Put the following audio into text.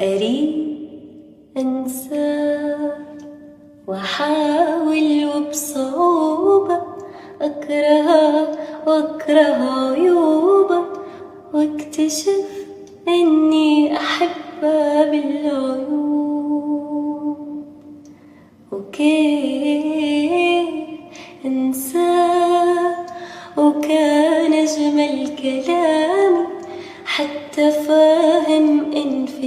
أريد أنسى وأحاول وبصعوبة أكره وأكره عيوبة واكتشف إني أحبها بالعيوب. وكيف أنساه وكان أجمل كلامي حتى فاهم انفصال